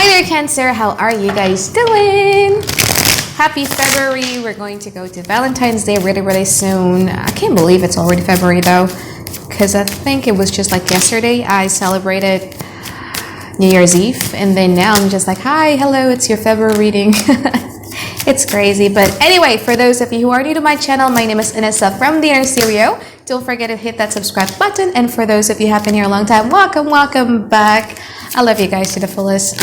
Hi there, Cancer. How are you guys doing? Happy February. We're going to go to Valentine's Day really soon. I can't believe it's already February though, because I think it was just like yesterday I celebrated New Year's Eve, and then now I'm just like, hi, hello, it's your February reading. It's crazy. But anyway, for those of you who are new to my channel, my name is Anisa from the Innerstereo. Don't forget to hit that subscribe button. And for those of you who have been here a long time, welcome back. I love you guys to the fullest.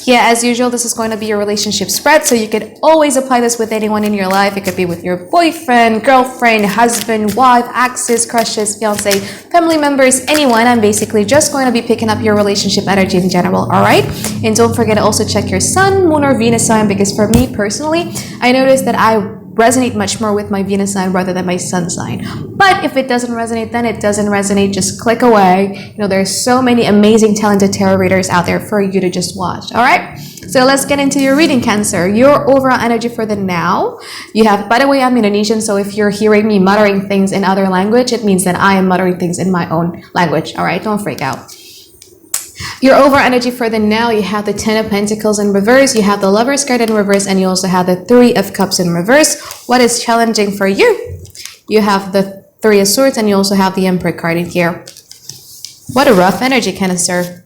Yeah, as usual, this is going to be a relationship spread, so you could always apply this with anyone in your life. It could be with your boyfriend, girlfriend, husband, wife, exes, crushes, fiance, family members, anyone. I'm basically just going to be picking up your relationship energy in general, all right? And don't forget to also check your sun, moon, or Venus sign, because for me personally, I noticed that I resonate much more with my Venus sign rather than my sun sign. But if it doesn't resonate, then it doesn't resonate. Just click away. You know, there's so many amazing talented tarot readers out there for you to just watch. All right, so let's get into your reading, Cancer. Your overall energy for the now, you have, by the way, I'm Indonesian, so if you're hearing me muttering things in other language, it means that I am muttering things in my own language. All right, don't freak out. Your overall energy for the now, you have the Ten of Pentacles in reverse, you have the Lover's card in reverse, and you also have the Three of Cups in reverse. What is challenging for you? You have the Three of Swords, and you also have the Emperor card in here. What a rough energy, Cancer.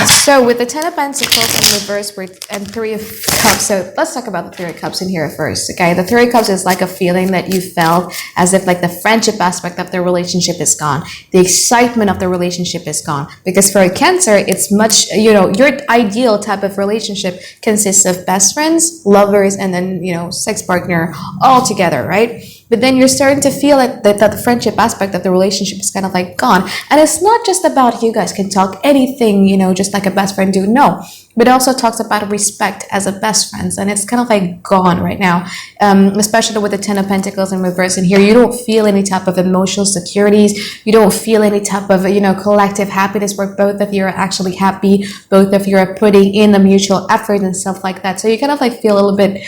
So with the Ten of Pentacles in reverse and Three of Cups, so let's talk about the Three of Cups in here first, okay? The Three of Cups is like a feeling that you felt as if like the friendship aspect of the relationship is gone. The excitement of the relationship is gone. Because for a Cancer, it's much, you know, your ideal type of relationship consists of best friends, lovers, and then, you know, sex partner all together, right? But then you're starting to feel like that the friendship aspect of the relationship is kind of like gone. And it's not just about you guys can talk anything, you know, just like a best friend do. No, but it also talks about respect as a best friends. And it's kind of like gone right now, especially with the Ten of Pentacles in reverse in here. You don't feel any type of emotional securities. You don't feel any type of, you know, collective happiness where both of you are actually happy. Both of you are putting in the mutual effort and stuff like that. So you kind of like feel a little bit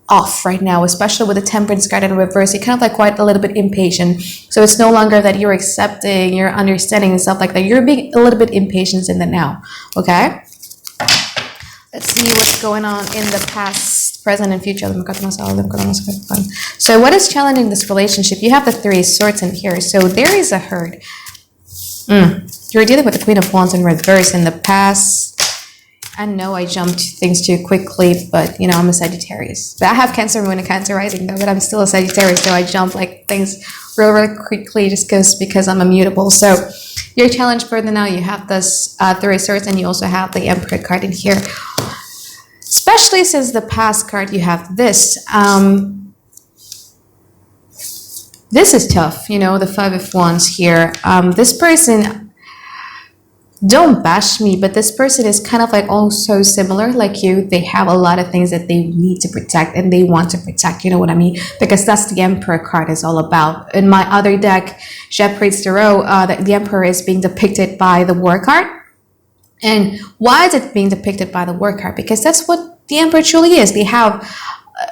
off right now, especially with the Temperance card in reverse. You're kind of like quite a little bit impatient. So it's no longer that you're accepting, you're understanding and stuff like that. You're being a little bit impatient in the now, okay? Let's see what's going on in the past, present, and future. So what is challenging this relationship? You have the Three of Swords in here. So there is a hurt. You're dealing with the Queen of Wands in reverse in the past. I know I jumped things too quickly, but you know, I'm a Sagittarius. But I have Cancer Moon and Cancer Rising though, but I'm still a Sagittarius, so I jump like things really quickly just because I'm immutable. So your challenge for the now, you have this Three of Swords, and you also have the Emperor card in here. Especially since the past card, you have this. This is tough, you know, the Five of Wands here. This person, don't bash me, but this person is kind of like also similar like you. They have a lot of things that they need to protect and they want to protect, you know what I mean? Because that's the Emperor card is all about. In my other deck, Shepherd's Tarot, the Emperor is being depicted by the War card. And why is it being depicted by the War card? Because that's what the Emperor truly is. They have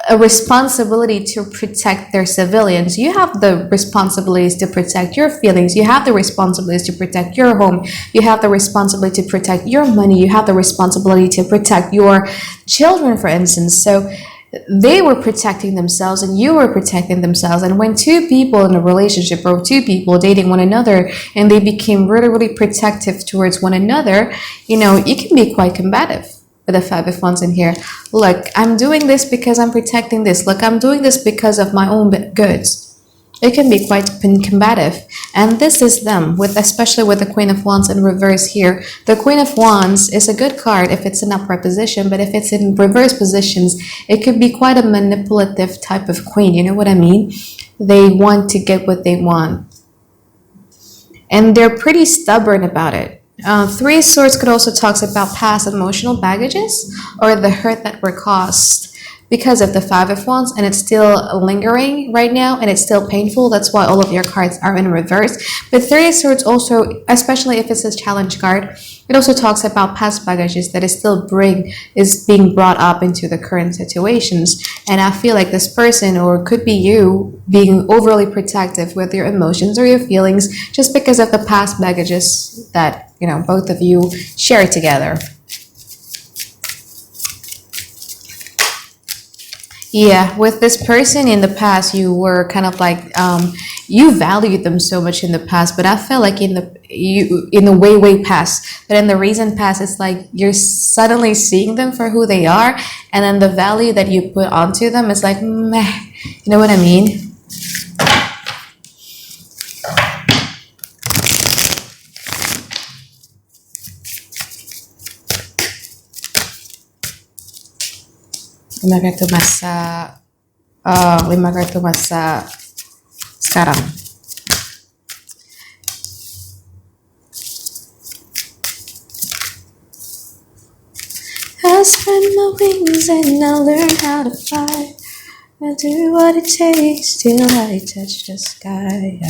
a responsibility to protect their civilians. You have the responsibilities to protect your feelings. You have the responsibilities to protect your home. You have the responsibility to protect your money. You have the responsibility to protect your children, for instance. So they were protecting themselves and you were protecting themselves. And when two people in a relationship or two people dating one another and they became really protective towards one another, you know, you can be quite combative. With the Five of Wands in here. Look, I'm doing this because I'm protecting this. Look, I'm doing this because of my own goods. It can be quite combative. And this is them, especially with the Queen of Wands in reverse here. The Queen of Wands is a good card if it's in upright position, but if it's in reverse positions, it could be quite a manipulative type of queen. You know what I mean? They want to get what they want. And they're pretty stubborn about it. Three of Swords could also talk about past emotional baggages or the hurt that were caused because of the Five of Wands, and it's still lingering right now, and it's still painful. That's why all of your cards are in reverse. But Three of Swords also, especially if it's a challenge card, it also talks about past baggages that is being brought up into the current situations. And I feel like this person, or could be you, being overly protective with your emotions or your feelings just because of the past baggages that, you know, both of you share together. Yeah, with this person in the past, you were kind of like, you valued them so much in the past, but I felt like in the way past, but in the recent past, it's like you're suddenly seeing them for who they are, and then the value that you put onto them is like, meh, you know what I mean? Lima kartu masa sekarang. I spread my wings and I learn how to fly. I do what it takes till I touch the sky.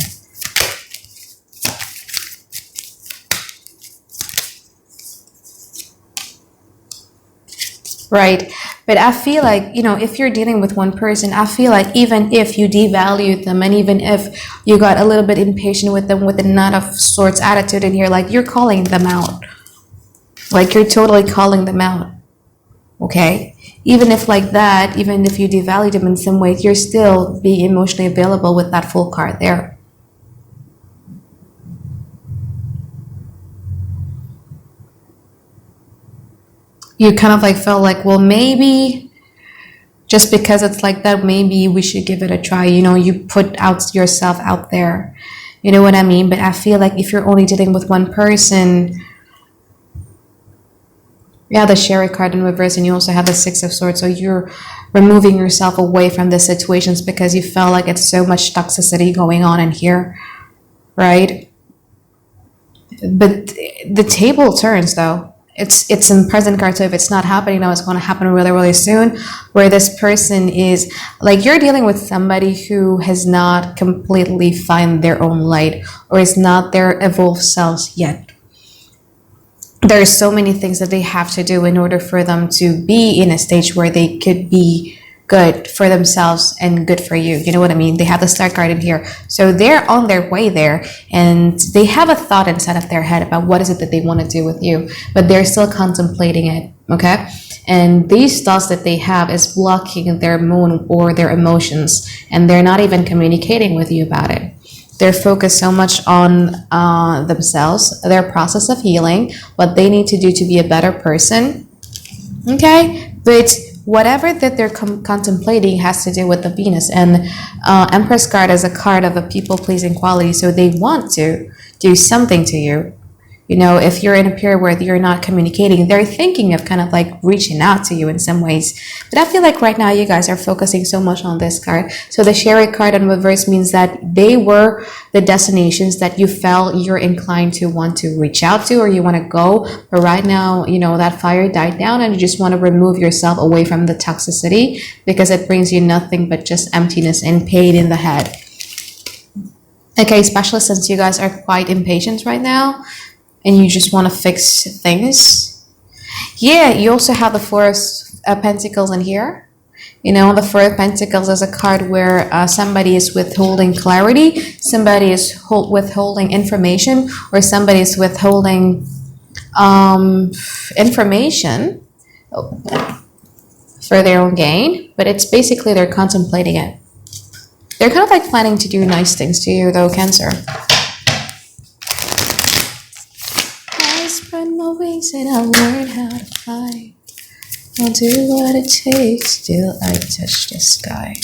Right. But I feel like, you know, if you're dealing with one person, I feel like even if you devalued them and even if you got a little bit impatient with them with the Knight of Swords attitude in here, like you're calling them out. Like you're totally calling them out. Okay? Even if like that, even if you devalued them in some ways, you're still being emotionally available with that full card there. You kind of like felt like, well, maybe just because it's like that, maybe we should give it a try. You know, you put out yourself out there. You know what I mean? But I feel like if you're only dealing with one person, yeah, the Chariot card in reverse, and you also have the Six of Swords. So you're removing yourself away from the situations because you felt like it's so much toxicity going on in here, right? But the table turns though. It's in present card, so if it's not happening now, it's going to happen really soon, where this person is like, you're dealing with somebody who has not completely found their own light or is not their evolved selves yet. There's so many things that they have to do in order for them to be in a stage where they could be good for themselves and good for you. You know what I mean? They have the Star card in here. So they're on their way there, and they have a thought inside of their head about what is it that they want to do with you, but they're still contemplating it, okay? And these thoughts that they have is blocking their moon or their emotions, and they're not even communicating with you about it. They're focused so much on themselves, their process of healing, what they need to do to be a better person, okay? But whatever that they're contemplating has to do with the Venus, and Empress card is a card of a people-pleasing quality, so they want to do something to you. You know, if you're in a period where you're not communicating, they're thinking of kind of like reaching out to you in some ways. But I feel like right now you guys are focusing so much on this card. So the Chariot card in reverse means that they were the destinations that you felt you're inclined to want to reach out to or you want to go. But right now, you know, that fire died down and you just want to remove yourself away from the toxicity because it brings you nothing but just emptiness and pain in the head. Okay, especially since you guys are quite impatient right now. And you just want to fix things. Yeah, you also have the Four of Pentacles in here. You know, the Four of Pentacles is a card where somebody is withholding clarity, somebody is withholding information, or somebody is withholding information for their own gain. But it's basically they're contemplating it. They're kind of like planning to do nice things to you, though, Cancer. Spread my wings and I'll learn how to fly. I'll do what it takes till I touch the sky.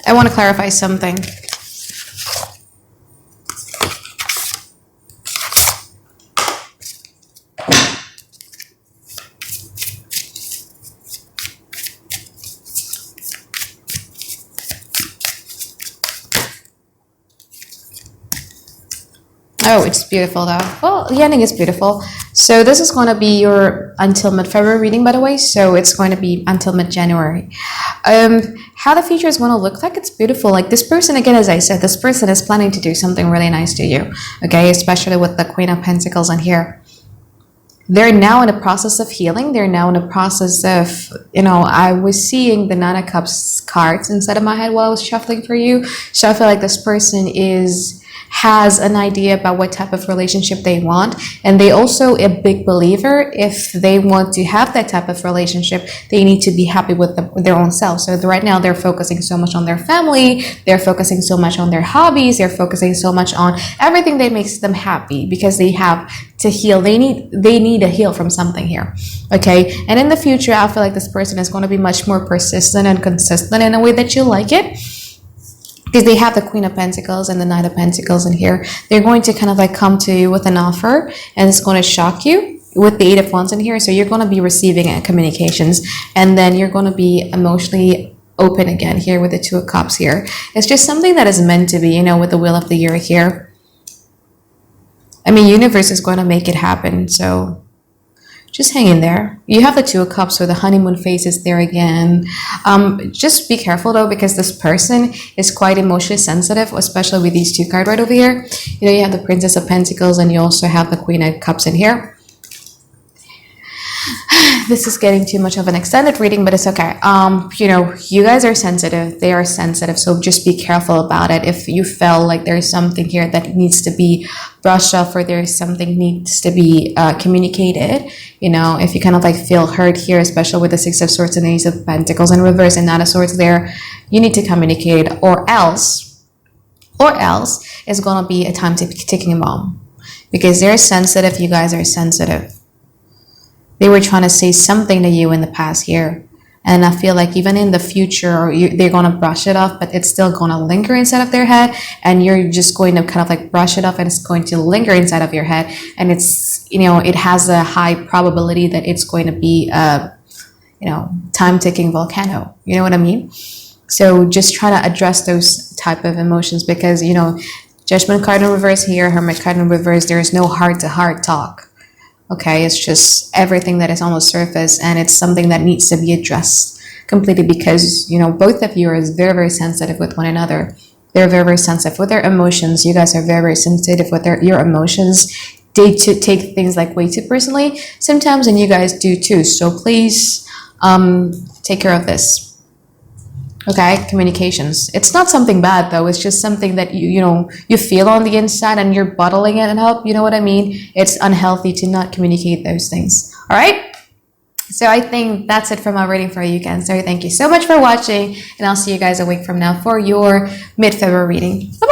I want to clarify something. Oh, it's beautiful though. Well, the ending is beautiful. So this is going to be your until mid-February reading, by the way. So it's going to be until mid-January. How the future is going to look like, it's beautiful. Like this person, again, as I said, this person is planning to do something really nice to you. Okay, especially with the Queen of Pentacles in here. They're now in the process of healing. They're now in the process of, I was seeing the Nine of Cups cards inside of my head while I was shuffling for you. So I feel like this person has an idea about what type of relationship they want, and they also a big believer, if they want to have that type of relationship, they need to be happy with their own self. So right now they're focusing so much on their family, they're focusing so much on their hobbies, they're focusing so much on everything that makes them happy, because they have to heal. They need to heal from something here. Okay, and in the future I feel like this person is going to be much more persistent and consistent in a way that you like it, because they have the Queen of Pentacles and the Knight of Pentacles in here. They're going to kind of like come to you with an offer, and it's going to shock you with the Eight of Wands in here. So you're going to be receiving communications, and then you're going to be emotionally open again here with the Two of Cups here. It's just something that is meant to be, with the Wheel of the Year here. I mean, universe is going to make it happen. So just hang in there. You have the Two of Cups, so the honeymoon phase is there again. Just be careful though, because this person is quite emotionally sensitive, especially with these two cards right over here. You have the Princess of Pentacles, and you also have the Queen of Cups in here. This is getting too much of an extended reading, but it's okay. You guys are sensitive. They are sensitive, so just be careful about it. If you feel like there's something here that needs to be brushed off, or there's something needs to be communicated, if you kind of like feel hurt here, especially with the Six of Swords and the Ace of Pentacles in reverse and Nine of Swords there, you need to communicate, or else it's going to be a time ticking bomb, because they're sensitive. You guys are sensitive. They were trying to say something to you in the past year, and I feel like even in the future, they're going to brush it off, but it's still going to linger inside of their head, and you're just going to kind of like brush it off, and it's going to linger inside of your head, and it's, it has a high probability that it's going to be a, time ticking volcano. You know what I mean? So just try to address those type of emotions, because, Judgment card in reverse here, Hermit card in reverse, there is no heart-to-heart talk. Okay, it's just everything that is on the surface, and it's something that needs to be addressed completely, because, both of you are very, very sensitive with one another. They're very, very sensitive with their emotions. You guys are very, very sensitive with your emotions. They take things like way too personally sometimes, and you guys do too. So please take care of this. Okay, communications. It's not something bad though. It's just something that you feel on the inside, and you're bottling it and help. You know what I mean? It's unhealthy to not communicate those things. All right. So I think that's it for my reading for you, Cancer. Thank you so much for watching, and I'll see you guys a week from now for your mid-February reading. Bye.